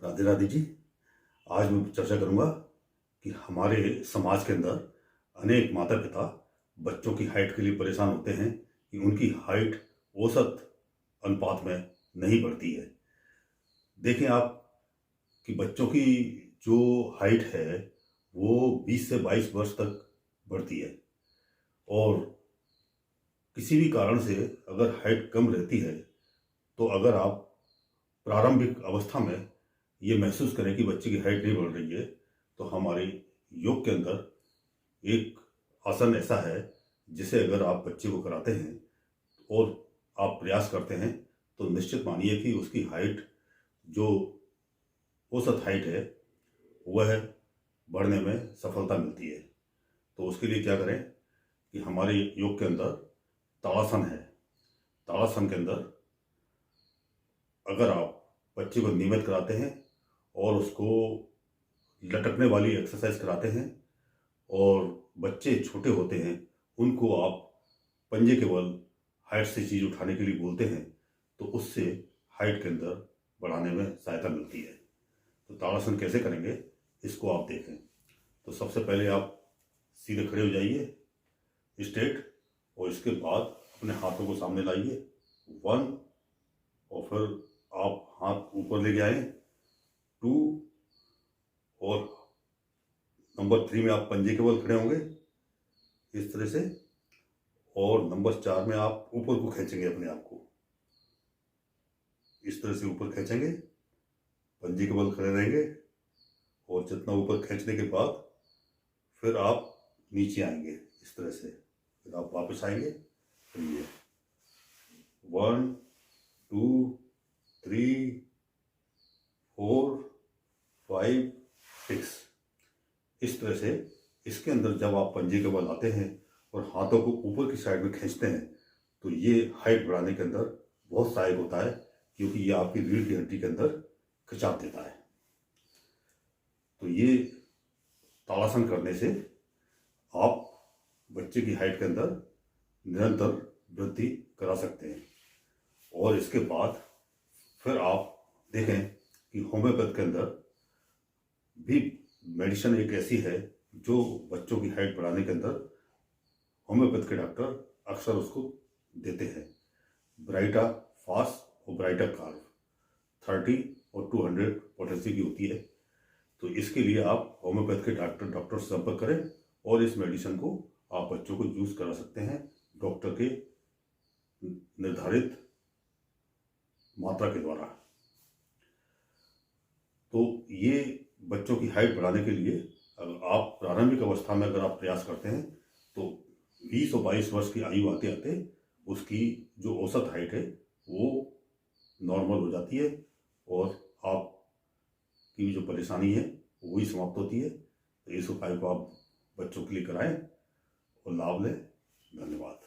राधे राधे जी। आज मैं चर्चा करूंगा कि हमारे समाज के अंदर अनेक माता पिता बच्चों की हाइट के लिए परेशान होते हैं कि उनकी हाइट औसत अनुपात में नहीं बढ़ती है। देखें आप कि बच्चों की जो हाइट है वो 20 से 22 वर्ष तक बढ़ती है और किसी भी कारण से अगर हाइट कम रहती है तो अगर आप प्रारंभिक अवस्था में ये महसूस करें कि बच्चे की हाइट नहीं बढ़ रही है तो हमारे योग के अंदर एक आसन ऐसा है जिसे अगर आप बच्चे को कराते हैं और आप प्रयास करते हैं तो निश्चित मानिए कि उसकी हाइट जो औसत हाइट है वह बढ़ने में सफलता मिलती है। तो उसके लिए क्या करें कि हमारे योग के अंदर ताड़ासन है। ताड़ासन के अंदर अगर आप बच्चे को नियमित कराते हैं और उसको लटकने वाली एक्सरसाइज कराते हैं और बच्चे छोटे होते हैं उनको आप पंजे के बल हाइट से चीज़ उठाने के लिए बोलते हैं तो उससे हाइट के अंदर बढ़ाने में सहायता मिलती है। तो ताड़ासन कैसे करेंगे इसको आप देखें। तो सबसे पहले आप सीधे खड़े हो जाइए स्ट्रेट और इसके बाद अपने हाथों को सामने लाइए 1 और फिर आप हाथ ऊपर लेके आए 2 और नंबर 3 में आप पंजे के बल खड़े होंगे इस तरह से और नंबर 4 में आप ऊपर को खींचेंगे अपने आप को इस तरह से ऊपर खींचेंगे, पंजे के बल खड़े रहेंगे और जितना ऊपर खींचने के बाद फिर आप नीचे आएंगे इस तरह से, फिर आप वापस आएंगे। फिर ये 1 2 3 4 5 6 इस तरह से। इसके अंदर जब आप पंजे के बल आते हैं और हाथों को ऊपर की साइड में खींचते हैं तो ये हाइट बढ़ाने के अंदर बहुत सहायक होता है क्योंकि ये आपकी रीढ़ की हड्डी के अंदर खिंचाव देता है। तो ये ताड़ासन करने से आप बच्चे की हाइट के अंदर निरंतर वृद्धि करा सकते हैं। और इसके बाद फिर आप देखें कि होम्योपैथ के अंदर भी मेडिसिन एक ऐसी है जो बच्चों की हाइट बढ़ाने के अंदर होम्योपैथ के डॉक्टर अक्सर उसको देते हैं। ब्राइटा फास्ट और ब्राइटा कार्ब 30 और 200 पोटेंसी की होती है। तो इसके लिए आप होम्योपैथ के डॉक्टर से संपर्क करें और इस मेडिसिन को आप बच्चों को यूज करा सकते हैं डॉक्टर के निर्धारित मात्रा के द्वारा। तो ये बच्चों की हाइट बढ़ाने के लिए आप प्रारंभिक अवस्था में अगर आप प्रयास करते हैं तो 20 और 22 वर्ष की आयु आते आते उसकी जो औसत हाइट है वो नॉर्मल हो जाती है और आपकी जो परेशानी है वही समाप्त होती है। तो इस उपाय को आप बच्चों के लिए कराएं और लाभ लें। धन्यवाद।